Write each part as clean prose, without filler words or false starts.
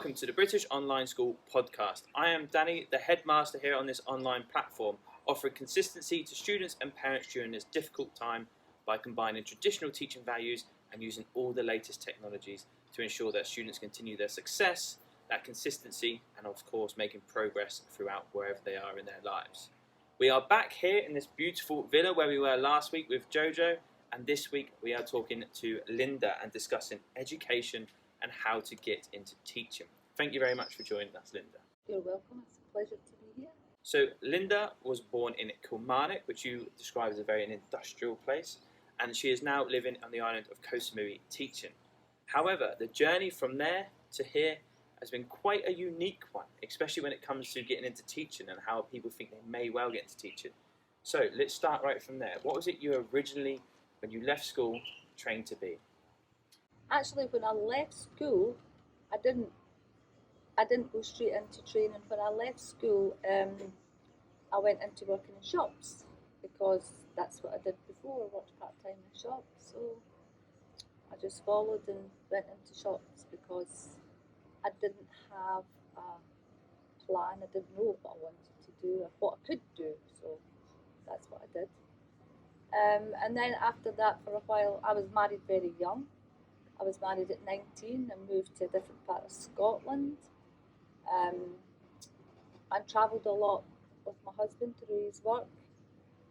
Welcome to the British Online School podcast. I am Danny, the headmaster here on this online platform, offering consistency to students and parents during this difficult time by combining traditional teaching values and using all the latest technologies to ensure that students continue their success, that consistency, and of course making progress throughout wherever they are in their lives. We are back here in this beautiful villa where we were last week with Jojo, and this week we are talking to Linda and discussing education and how to get into teaching. Thank you very much for joining us, Linda. You're welcome. It's a pleasure to be here. So Linda was born in Kilmarnock, which you describe as a very industrial place, and she is now living on the island of Koh Samui teaching. However, the journey from there to here has been quite a unique one, especially when it comes to getting into teaching and how people think they may well get into teaching. So let's start right from there. What was it you originally, when you left school, trained to be? Actually, when I left school, I didn't go straight into training. When I left school, I went into working in shops because that's what I did before. I worked part-time in shops, so I just followed and went into shops because I didn't have a plan. I didn't know what I wanted to do or what I could do, so that's what I did. And then after that, for a while, I was married very young. I was married at 19 and moved to a different part of Scotland. I travelled a lot with my husband through his work.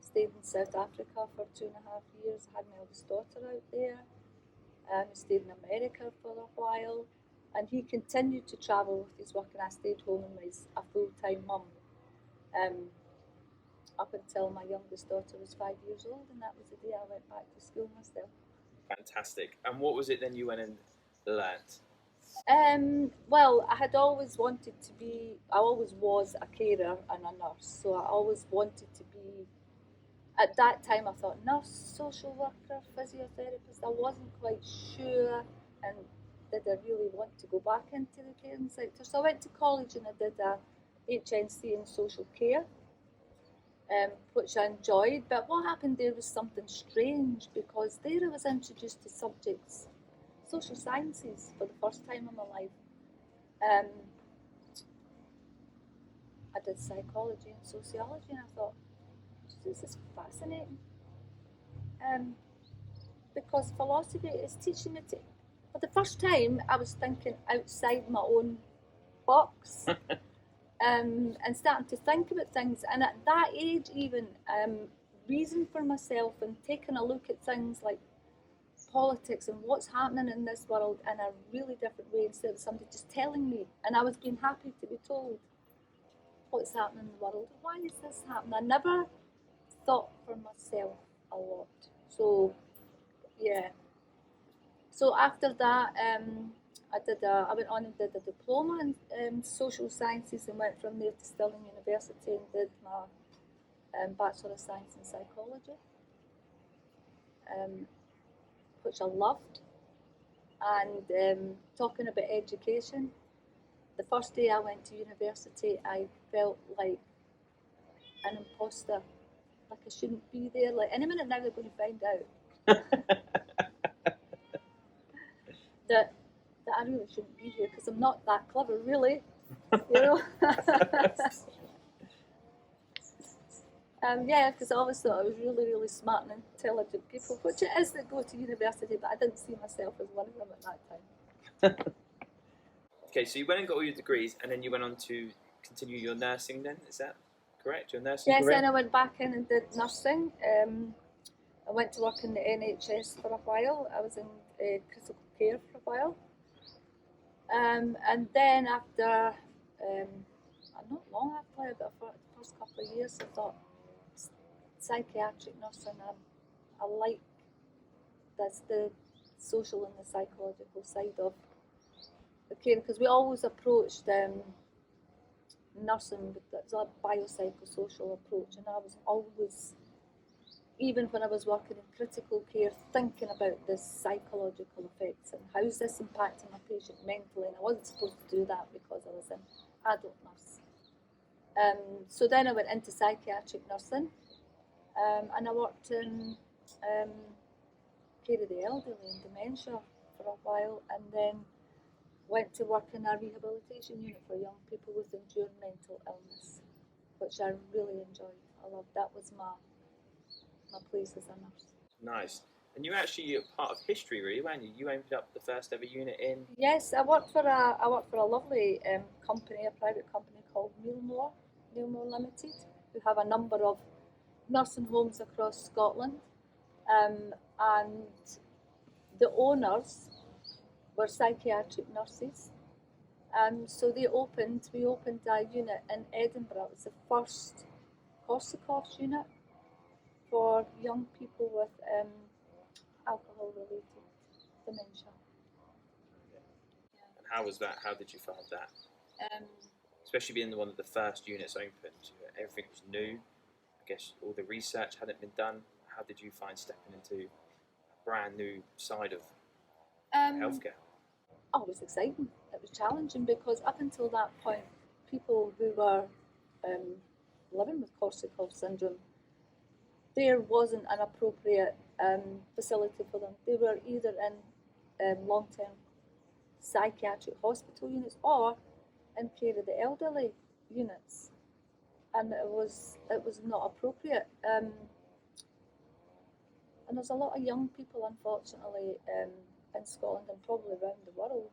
Stayed in South Africa for 2.5 years. Had my eldest daughter out there. Stayed in America for a while. And he continued to travel with his work, and I stayed home and was a full-time mum. Up until my youngest daughter was 5 years old, and that was the day I went back to school myself. Fantastic. And what was it then you went and learnt? Well, I had always wanted to be, I always was a carer and a nurse, so I always wanted to be, at that time I thought nurse, social worker, physiotherapist. I wasn't quite sure, and did I really want to go back into the caring sector? So I went to college and I did a HNC in social care, which I enjoyed. But what happened there was something strange, because there I was introduced to subjects, social sciences, for the first time in my life. I did psychology and sociology, and I thought, this is fascinating. Because philosophy is teaching me to, for the first time, I was thinking outside my own box. And starting to think about things, and at that age even reason for myself and taking a look at things like politics and what's happening in this world in a really different way, instead of somebody just telling me, and I was being happy to be told what's happening in the world. Why is this happening? I never thought for myself a lot. So yeah, so after that I went on and did a diploma in social sciences, and went from there to Stirling University and did my Bachelor of Science in Psychology, which I loved. And talking about education, the first day I went to university, I felt like an imposter, like I shouldn't be there. Like any minute now they're going to find out that I really shouldn't be here because I'm not that clever, really, you know. Yeah, because I always thought I was really, really smart and intelligent people, which it is that go to university, but I didn't see myself as one of them at that time. Okay, so you went and got all your degrees, and then you went on to continue your nursing then, is that correct? Your nursing career? Yes, then I went back in and did nursing. I went to work in the NHS for a while. I was in critical care for a while. And then after, not long after, but for the first couple of years, I thought, psychiatric nursing, I like, that's the social and the psychological side of the care, because we always approached nursing with a biopsychosocial approach, and I was always, even when I was working in critical care, thinking about the psychological effects and how is this impacting my patient mentally, and I wasn't supposed to do that because I was an adult nurse. So then I went into psychiatric nursing, and I worked in care of the elderly and dementia for a while, and then went to work in a rehabilitation unit for young people with enduring mental illness, which I really enjoyed. I loved that. Was my place as a nurse. Nice. And you actually are part of history, really, weren't you? You opened up the first ever unit in. Yes, I worked for a lovely company, a private company called Gilmour Limited, who have a number of nursing homes across Scotland, and the owners were psychiatric nurses. So we opened a unit in Edinburgh. It was the first Korsakoff unit for young people with alcohol-related dementia. And how was that? How did you find that? Um, Especially being one of the first units opened, everything was new. I guess all the research hadn't been done. How did you find stepping into a brand new side of healthcare? Oh, it was exciting. It was challenging because up until that point, people who were living with Korsakoff syndrome, there wasn't an appropriate facility for them. They were either in long-term psychiatric hospital units or in care of the elderly units, and it was not appropriate. And there's a lot of young people, unfortunately, in Scotland and probably around the world.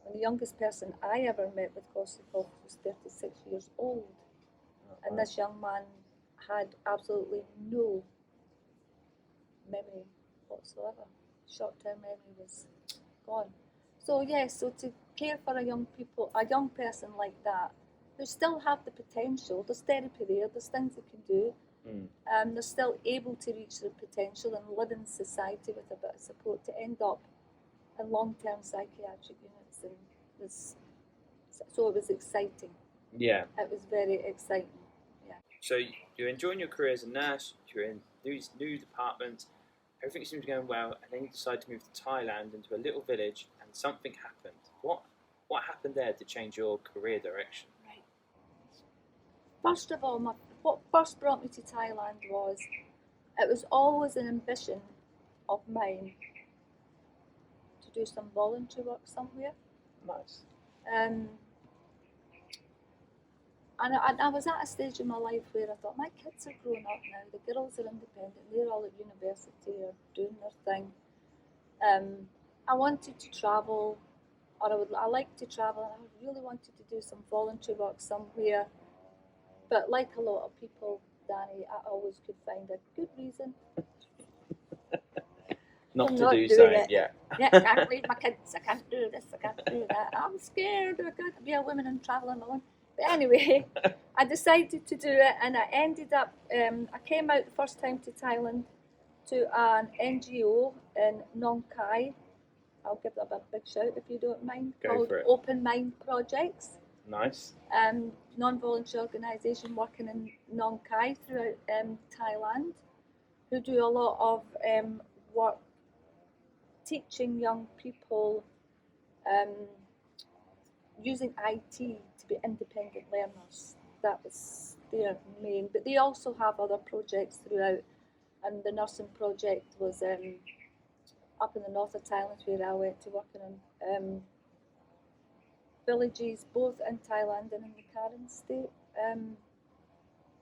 And the youngest person I ever met with Korsakoff was 36 years old, and this young man had absolutely no memory whatsoever. Short-term memory was gone. So so to care for a young person like that, who still have the potential, there's therapy there, there's things they can do, they're still able to reach their potential and live in society with a bit of support, to end up in long-term psychiatric units, and so it was exciting. Yeah. It was very exciting. Yeah. So you're enjoying your career as a nurse, you're in these new departments, everything seems to be going well, and then you decide to move to Thailand, into a little village, and something happened. What happened there to change your career direction? Right. First of all, what first brought me to Thailand was, it was always an ambition of mine to do some voluntary work somewhere. Nice. And I was at a stage in my life where I thought, my kids are grown up now, the girls are independent, they're all at university or doing their thing. I wanted to travel, or I like to travel, and I really wanted to do some voluntary work somewhere. But like a lot of people, Danny, I always could find a good reason not for to not do doing so. it. Yeah. I can't leave my kids, I can't do this, I can't do that. I'm scared, I can't be a woman and travel on my own. But anyway, I decided to do it, and I ended up, I came out the first time to Thailand to an NGO in Nong Khai. I'll give that a big shout if you don't mind. Go called for it. Open Mind Projects. Nice. Non-voluntary organisation working in Nong Khai throughout Thailand, who do a lot of work teaching young people using IT to be independent learners. That was their main, but they also have other projects throughout, and the nursing project was up in the north of Thailand, where I went to working in villages both in Thailand and in the Karen state,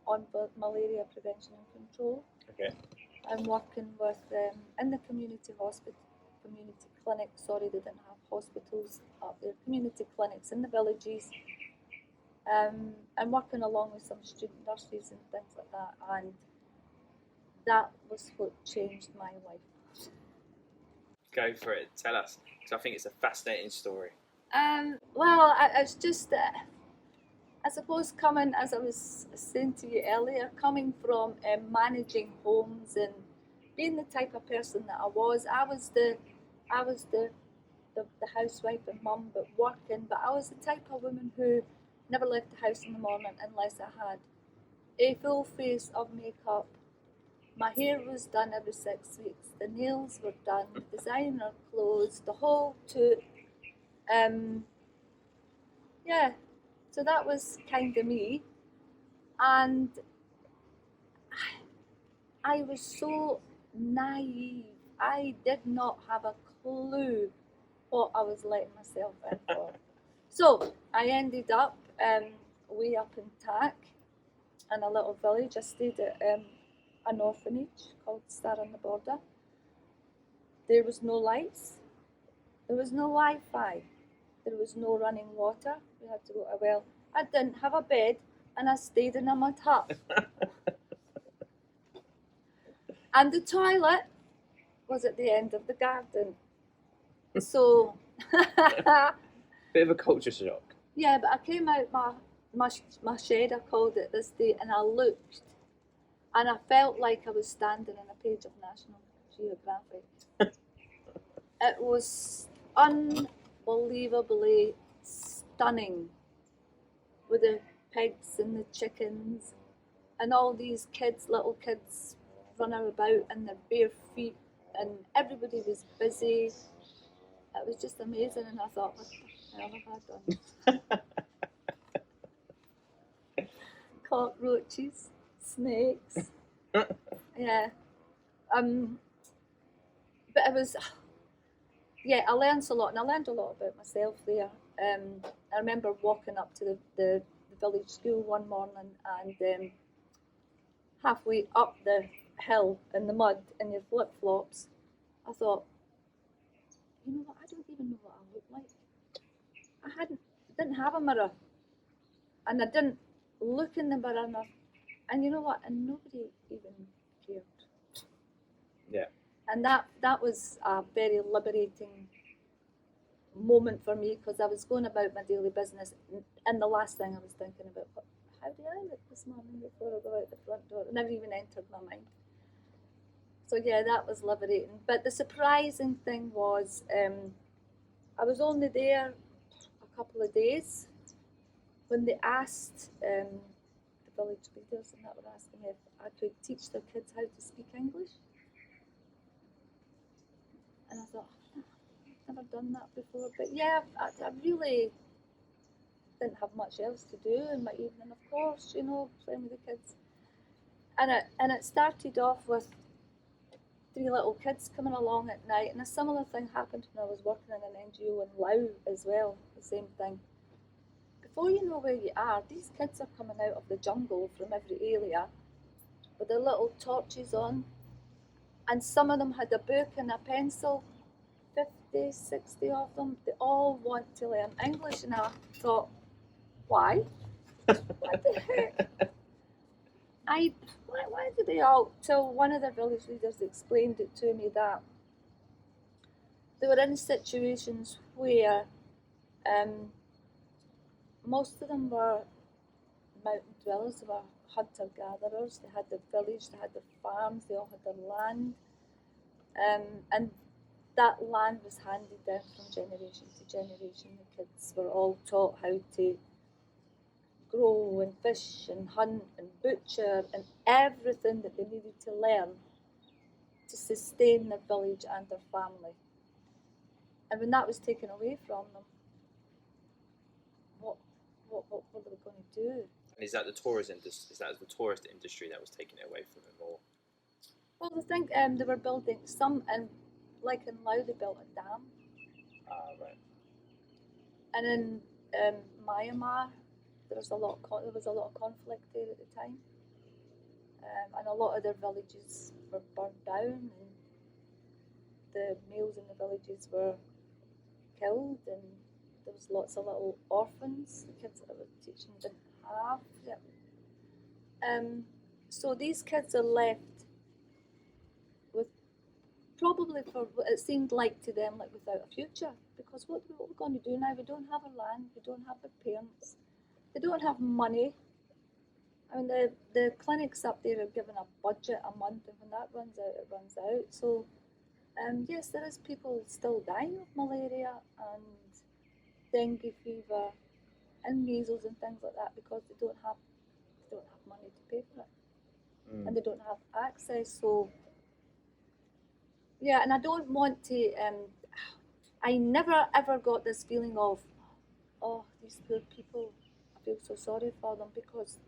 on malaria prevention and control. Okay. I'm working with in the community clinics. Sorry, they didn't have hospitals up there. Community clinics in the villages. I'm working along with some student nurses and things like that, and that was what changed my life. Go for it. Tell us, because I think it's a fascinating story. Well, it's just, I suppose, coming, as I was saying to you earlier, coming from managing homes and being the type of person that I was the housewife and mum, but working. But I was the type of woman who never left the house in the morning unless I had a full face of makeup. My hair was done every 6 weeks. The nails were done, designer clothes, the whole toot. So that was kind of me, and I was so naive. I did not have a clue what I was letting myself in for. So I ended up way up in Tak, in a little village. I stayed at an orphanage called Star on the Border. There was no lights, there was no Wi-Fi, there was no running water. We had to go to a well. I didn't have a bed, and I stayed in a mud hut. And the toilet was at the end of the garden. So, Bit of a culture shock. yeah, but I came out my shed, I called it this day, and I looked, and I felt like I was standing on a page of National Geographic. It was unbelievably stunning, with the pigs and the chickens and all these kids, little kids, running about in their bare feet, and everybody was busy. It was just amazing, and I thought, what the hell have I done? Cockroaches, snakes, yeah. But it was, yeah, I learned a lot, and I learned a lot about myself there. I remember walking up to the village school one morning, and halfway up the hill in the mud in your flip flops, I thought, you know what? I don't even know what I look like. Didn't have a mirror, and I didn't look in the mirror enough. And you know what? And nobody even cared. Yeah. And that was a very liberating moment for me, because I was going about my daily business, and the last thing I was thinking about, how do I look this morning before I go out the front door? It never even entered my mind. So yeah, that was liberating. But the surprising thing was, I was only there a couple of days when they asked the village leaders, and that were asking me if I could teach their kids how to speak English. And I thought, I've never done that before. But yeah, I really didn't have much else to do in my evening, of course, playing with the kids. And it started off with 3 little kids coming along at night, and a similar thing happened when I was working in an NGO in Laos as well, the same thing. Before you know where you are, these kids are coming out of the jungle from every area with their little torches on, and some of them had a book and a pencil, 50, 60 of them. They all want to learn English, and I thought, why? What the heck? Why do they all? Till one of the village leaders explained it to me that they were in situations where most of them were mountain dwellers, they were hunter-gatherers, they had their village, they had their farms, they all had their land, and that land was handed down from generation to generation. The kids were all taught how to grow and fish and hunt and butcher and everything that they needed to learn to sustain their village and their family. And when that was taken away from them, what were they going to do? And is that the tourism? Is that the tourist industry that was taking it away from them, or? Well, I think they were building some, and like in Laos, they built a dam. Right. And in Myanmar, there was a lot of conflict there at the time, and a lot of their villages were burned down, and the males in the villages were killed, and there was lots of little orphans. The kids that I was teaching didn't have. Yeah. So these kids are left with, probably for what it seemed like to them, like without a future, because what are we going to do now? We don't have our land, we don't have our parents, they don't have money. I mean, the clinics up there are given a budget a month, and when that runs out, it runs out. So yes, there is people still dying of malaria and dengue fever and measles and things like that, because they don't have money to pay for it, and they don't have access. So yeah, and I don't want to. I never ever got this feeling of, oh, these poor people, I feel so sorry for them, because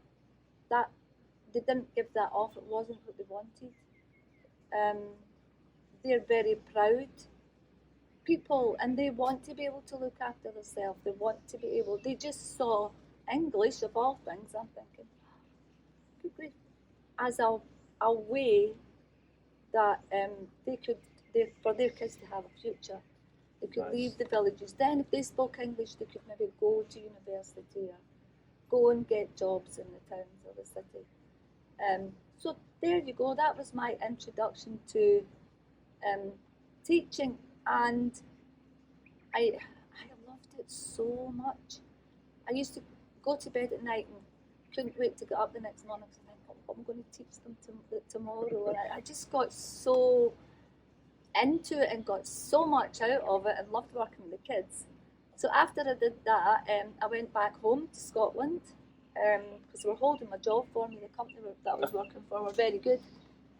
that they didn't give that off. It wasn't what they wanted. They're very proud people, and they want to be able to look after themselves. They want to be able. They just saw English of all things. I'm thinking, good grief, as a way that they could, for their kids to have a future. They could leave the villages. Then, if they spoke English, they could maybe go to university or go and get jobs in the towns or the city. So there you go. That was my introduction to teaching, and I loved it so much. I used to go to bed at night and couldn't wait to get up the next morning because I think, I'm going to teach them tomorrow. And I just got so into it and got so much out of it and loved working with the kids. So after I did that, I went back home to Scotland because they were holding my job for me. The company that I was working for were very good.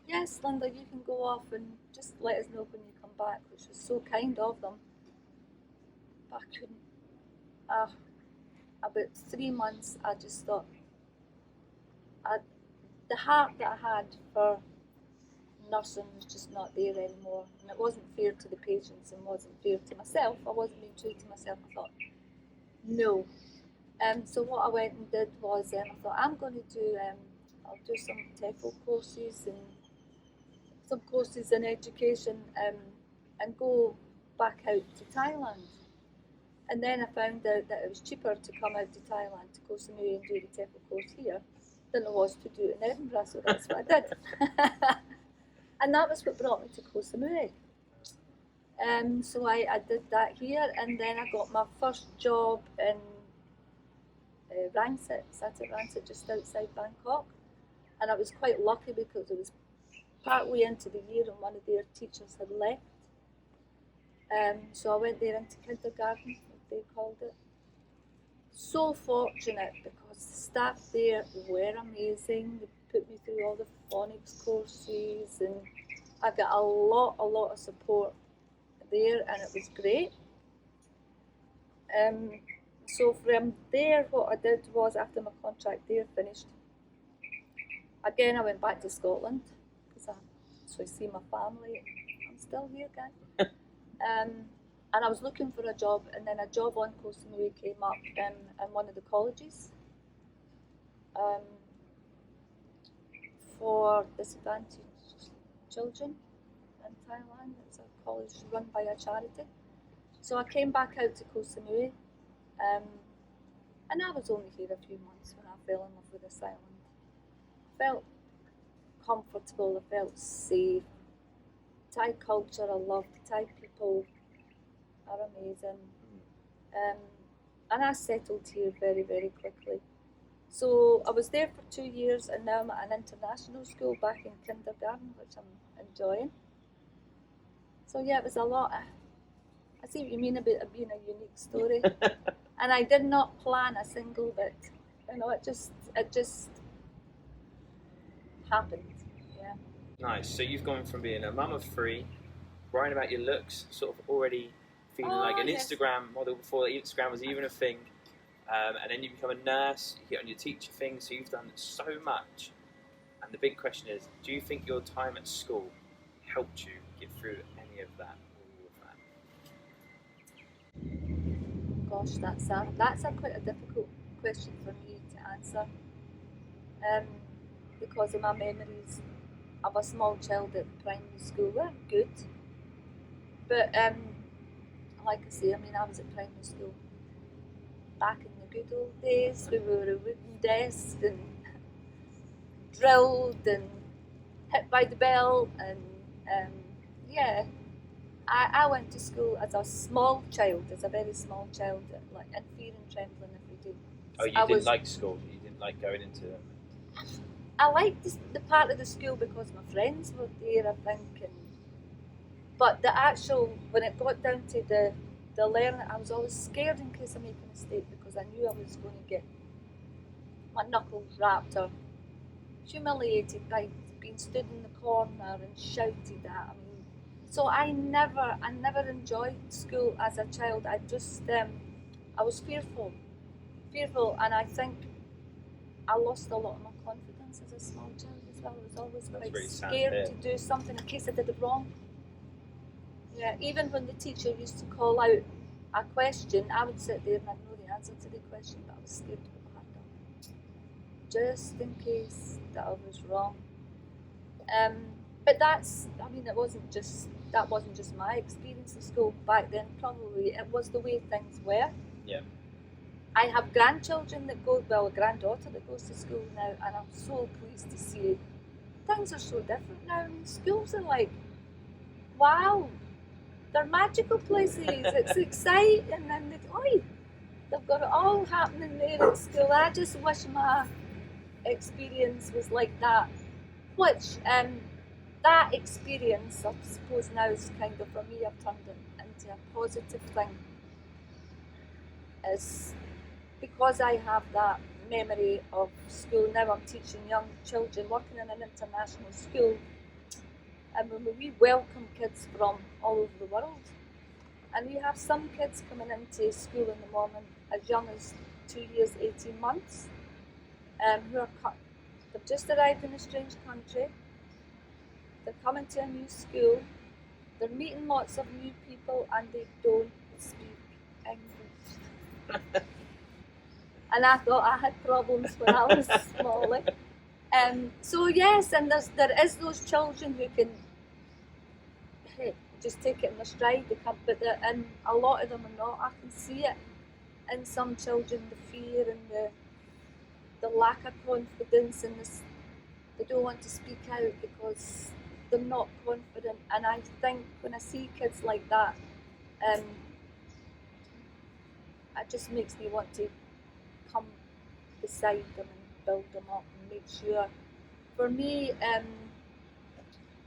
Yes, Linda, you can go off and just let us know when you come back, which was so kind of them. But I couldn't. About 3 months, I just thought, the heart that I had for nursing was just not there anymore, and it wasn't fair to the patients and wasn't fair to myself. I wasn't being true to myself. I thought, no. So what I went and did was, I thought, I'm going to do, I'll do some TEFL courses and some courses in education and go back out to Thailand. And then I found out that it was cheaper to come out to Thailand to Koh Samui and do the TEFL course here than it was to do it in Edinburgh, so that's what I did. And that was what brought me to Koh Samui. So I did that here, and then I got my first job in Rangsit, just outside Bangkok. And I was quite lucky because it was partway into the year and one of their teachers had left. So I went there into kindergarten, what they called it. So fortunate because the staff there were amazing. They put me through all the phonics courses, and I got a lot of support there, and it was great. So from there, what I did was, after my contract there finished, again I went back to Scotland because I see my family. I'm still here, guys. And I was looking for a job, and then a job on Koh Samui came up in one of the colleges for disadvantaged children in Thailand. It's a college run by a charity. So I came back out to Koh Samui, and I was only here a few months when I fell in love with this island. I felt comfortable, I felt safe. Thai culture, I loved. Thai people are amazing. And I settled here very, very quickly. So I was there for 2 years, and now I'm at an international school back in kindergarten, which I'm enjoying. So yeah, it was a lot. I see what you mean about it being a unique story. And I did not plan a single bit. You know, it just happened. Yeah. Nice. So you've gone from being a mum of 3, worrying about your looks, sort of already feeling like an Instagram model before Instagram was even a thing, and then you become a nurse, you get on your teacher thing, so you've done so much. And the big question is, do you think your time at school helped you get through any of that, all of that? Gosh, that's a quite a difficult question for me to answer, because of my memories of a small child at primary school were good, but like I say, I was at primary school back in the good old days. We were a wooden desk and drilled and hit by the bell, and I went to school as a small child, as a very small child, like in fear and trembling every day. Oh, you didn't like school? You didn't like going into it? I liked the part of the school because my friends were there, I think, but the actual, when it got down to the learning, I was always scared in case I make a mistake because I knew I was going to get my knuckles rapped or humiliated by being stood in the corner and shouted at. So I never enjoyed school as a child. I just, I was fearful, and I think I lost a lot of my confidence as a small child as well. I was always quite scared to do something in case I did it wrong. Yeah, even when the teacher used to call out a question, I would sit there and I'd know the answer to the question, but I was scared to put my hand up, just in case that I was wrong. But that wasn't just my experience of school back then. Probably it was the way things were. Yeah. I have grandchildren that go, well, a granddaughter that goes to school now, and I'm so pleased to see things are so different now. I mean, schools are like, wow, they're magical places. It's exciting, and they've got it all happening there at school. I just wish my experience was like that. Which that experience, I suppose now is kind of, for me, I've turned it into a positive thing. Is because I have that memory of school. Now I'm teaching young children, working in an international school, and when we welcome kids from all over the world. And we have some kids coming into school in the morning as young as 2 years, 18 months, who are they've just arrived in a strange country, they're coming to a new school, they're meeting lots of new people, and they don't speak English. And I thought I had problems when I was smaller. So yes, and there is those children who can just take it in their stride, and a lot of them are not. I can see it in some children, the fear and the lack of confidence, and they don't want to speak out because they're not confident. And I think when I see kids like that, it just makes me want to come beside them and build them up and make sure. For me,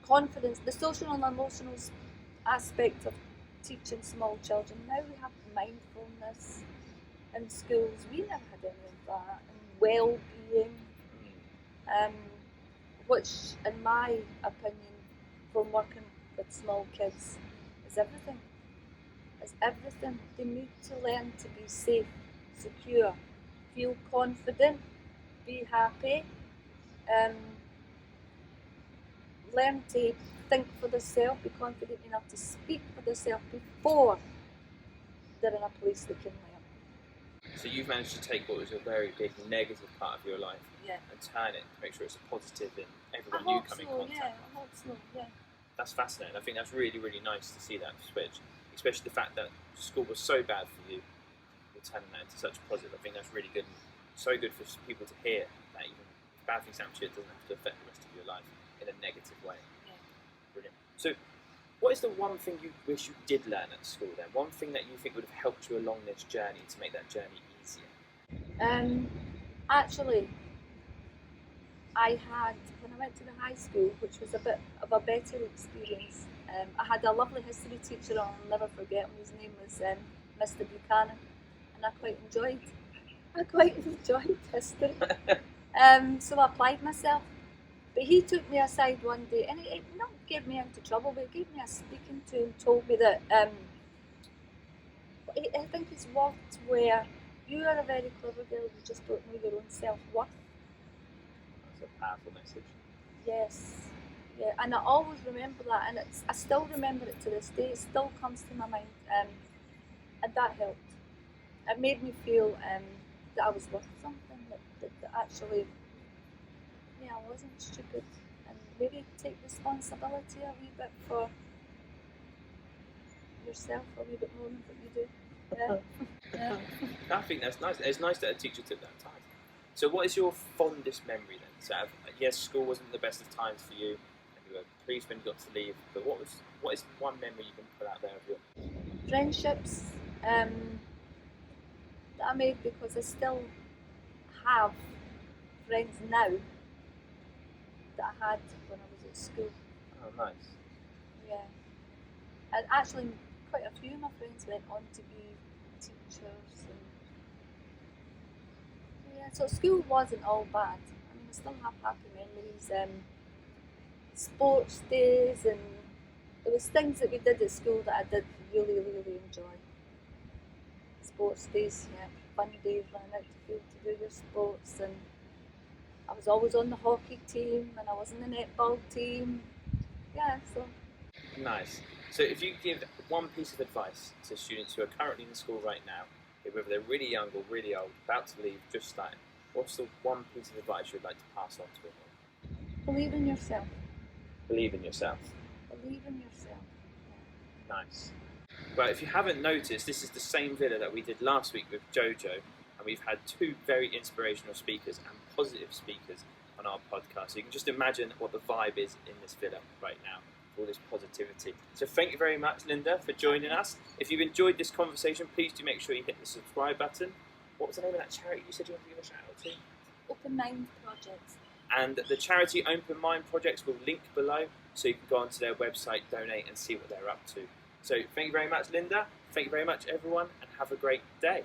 confidence, the social and emotional aspect of teaching small children. Now we have mindfulness in schools. We never had any of that. And well-being, which, in my opinion, from working with small kids, is everything. It's everything. They need to learn to be safe, secure, feel confident, be happy, learn to think for themselves, be confident enough to speak for themselves before they're in a place they can learn. So you've managed to take what was a very big negative part of your life, and turn it to make sure it's a positive in everyone you come in contact with. I hope so, yeah. That's fascinating. I think that's really, really nice to see that switch, especially the fact that school was so bad for you. You're turning that into such a positive. I think that's really good, and so good for people to hear that even if bad things happen to you, it doesn't have to affect the rest of your life in a negative way. Yeah. Brilliant. So, what is the one thing you wish you did learn at school then? One thing that you think would have helped you along this journey to make that journey easier? Actually, I had, when I went to the high school, which was a bit of a better experience, I had a lovely history teacher, I'll never forget him. His name was Mr. Buchanan, and I quite enjoyed history. So I applied myself. But he took me aside one day, and he not gave me into trouble, but he gave me a speaking to and told me that I think his words were, "You are a very clever girl, you just don't know your own self-worth." That's a powerful message. Yes, yeah, and I always remember that, and I still remember it to this day. It still comes to my mind, and that helped. It made me feel that I was worth something, that actually, yeah, I wasn't stupid, and maybe take responsibility a wee bit for yourself a wee bit more than what you do. Yeah. I think that's nice. It's nice that a teacher took that time. So what is your fondest memory then? So yes, school wasn't the best of times for you, and you were pleased when you got to leave, but what is one memory you can pull out there of your Friendships that I made, because I still have friends now that I had when I was at school. Oh, nice. Yeah. And actually, quite a few of my friends went on to be teachers. Yeah, so school wasn't all bad. I mean, I still have happy memories. Sports days, and there was things that we did at school that I did really, really enjoy. Sports days, yeah, fun days, running out to field to do your sports, and I was always on the hockey team, and I was in the netball team. Yeah, so. Nice. So if you give one piece of advice to students who are currently in school right now, whether they're really young or really old, about to leave, just starting, what's the one piece of advice you'd like to pass on to them? Believe in yourself. Believe in yourself. Believe in yourself. Nice. Well, if you haven't noticed, this is the same villa that we did last week with Jojo, and we've had two very inspirational speakers and positive speakers on our podcast. So you can just imagine what the vibe is in this villa right now, all this positivity. So thank you very much, Linda, for joining us. If you've enjoyed this conversation, please do make sure you hit the subscribe button. What was the name of that charity you said you wanted to give a shout out to? Open Mind Projects. And the charity Open Mind Projects will link below, so you can go onto their website, donate, and see what they're up to. So thank you very much, Linda. Thank you very much, everyone, and have a great day.